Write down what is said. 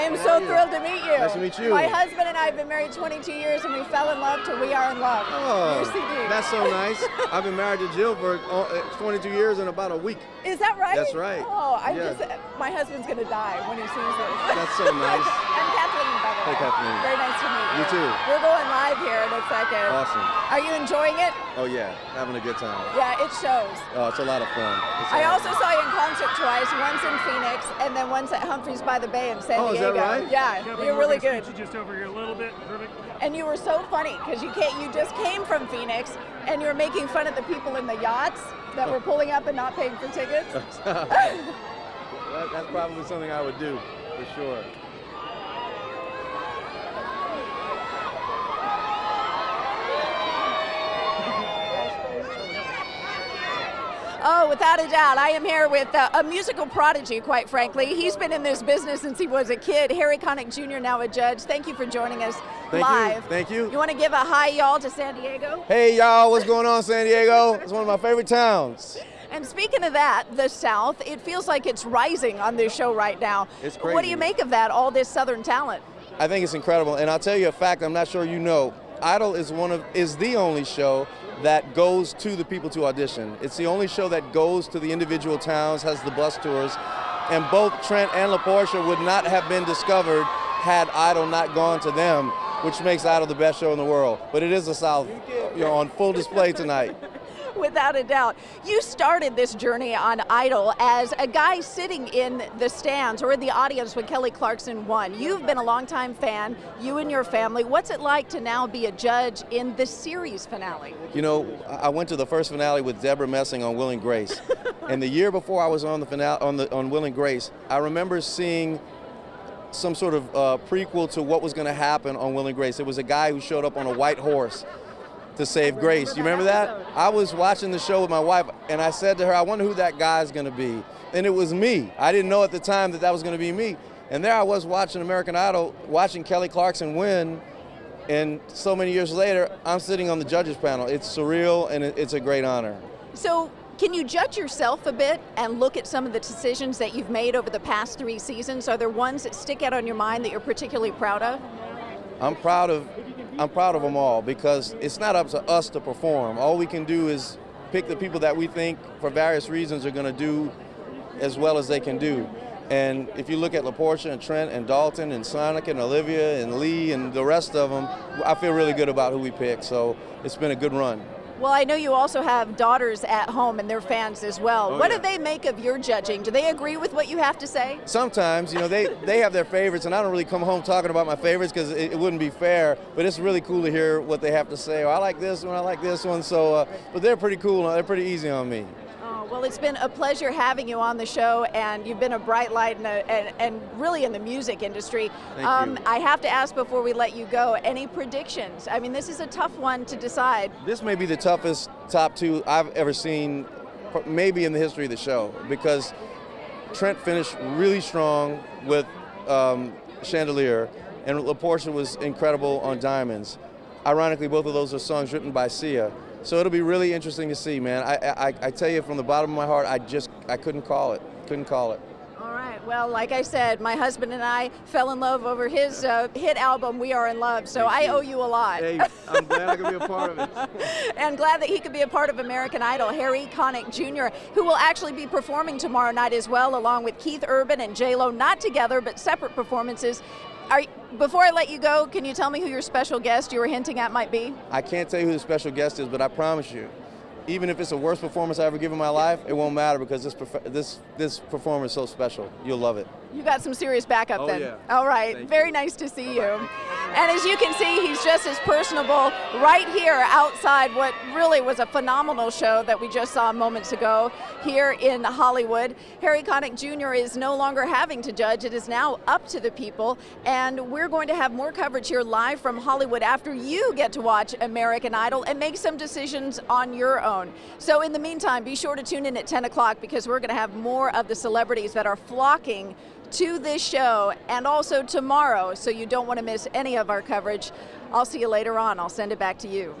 am so thrilled to meet you. Nice to meet you. My husband and I have been married 22 years, and we fell in love till we are in love. Oh, Your CD. that's so nice. I've been married to Jill for 22 years in about a week. Is that right? That's right. Oh, Yes. my husband's going to die when he sees this. That's so nice. I'm Kathleen, by the way. Hey, Kathleen. Very nice to meet you. You too. We're going live here in a second. Awesome. Are you enjoying it? Oh yeah, having a good time. Yeah, it shows. Oh, it's a lot of fun. I also saw you in concert twice, once in Phoenix and then once at Humphreys by the Bay in San Diego. Oh, is that right? Yeah, you're really good. Just over here a little bit. Perfect. And you were so funny because you just came from Phoenix and you were making fun of the people in the yachts that were pulling up and not paying for tickets. That's probably something I would do, for sure. Oh, without a doubt. I am here with a musical prodigy, quite frankly. He's been in this business since he was a kid. Harry Connick Jr., now a judge. Thank you for joining us live. Thank you. You want to give a hi, y'all, to San Diego? Hey, y'all, what's going on, San Diego? It's one of my favorite towns. And speaking of that, the South, it feels like it's rising on this show right now. It's crazy. What do you make of that, all this Southern talent? I think it's incredible, and I'll tell you a fact I'm not sure you know. Idol is the only show that goes to the people to audition. It's the only show that goes to the individual towns, has the bus tours, and both Trent and LaPortia would not have been discovered had Idol not gone to them, which makes Idol the best show in the world. But it is the South, on full display tonight. Without a doubt. You started this journey on Idol as a guy sitting in the stands or in the audience when Kelly Clarkson won. You've been a longtime fan, you and your family. What's it like to now be a judge in the series finale? You know, I went to the first finale with Deborah Messing on Will and Grace. And the year before I was on the finale on Will and Grace, I remember seeing some sort of prequel to what was going to happen on Will and Grace. It was a guy who showed up on a white horse to save Grace. You remember that? I was watching the show with my wife, and I said to her, I wonder who that guy's going to be. And it was me. I didn't know at the time that was going to be me. And there I was watching American Idol, watching Kelly Clarkson win, and so many years later, I'm sitting on the judges panel. It's surreal, and it's a great honor. So, can you judge yourself a bit and look at some of the decisions that you've made over the past 3 seasons? Are there ones that stick out on your mind that you're particularly proud of? I'm proud of them all because it's not up to us to perform. All we can do is pick the people that we think for various reasons are going to do as well as they can do. And if you look at LaPortia and Trent and Dalton and Sonic and Olivia and Lee and the rest of them, I feel really good about who we picked. So it's been a good run. Well, I know you also have daughters at home and they're fans as well. Oh, what yeah. do they make of your judging? Do they agree with what you have to say? Sometimes, they have their favorites, and I don't really come home talking about my favorites because it wouldn't be fair, but it's really cool to hear what they have to say. Oh, I like this one, I like this one, so, but they're pretty cool, they're pretty easy on me. Oh, well, it's been a pleasure having you on the show, and you've been a bright light and really in the music industry. Thank you. I have to ask before we let you go, any predictions? I mean, this is a tough one to decide. This may be the toughest top two I've ever seen, maybe in the history of the show, because Trent finished really strong with Chandelier, and LaPortia was incredible on Diamonds. Ironically, both of those are songs written by Sia. So it'll be really interesting to see, man. I tell you from the bottom of my heart, I couldn't call it. Couldn't call it. All right. Well, like I said, my husband and I fell in love over his hit album, We Are in Love. So I owe you a lot. Hey, I'm glad I could be a part of it. And glad that he could be a part of American Idol. Harry Connick Jr., who will actually be performing tomorrow night as well, along with Keith Urban and J-Lo, not together, but separate performances. Before I let you go, can you tell me who your special guest you were hinting at might be? I can't tell you who the special guest is, but I promise you, even if it's the worst performance I ever give in my life, it won't matter because this performance is so special. You'll love it. You got some serious backup then. Yeah. All right. Thank Very you. nice to see you. And as you can see, he's just as personable right here outside what really was a phenomenal show that we just saw moments ago here in Hollywood. Harry Connick Jr. is no longer having to judge. It is now up to the people. And we're going to have more coverage here live from Hollywood after you get to watch American Idol and make some decisions on your own. So in the meantime, be sure to tune in at 10 o'clock because we're going to have more of the celebrities that are flocking to this show and also tomorrow, so you don't want to miss any of our coverage. I'll see you later on. I'll send it back to you.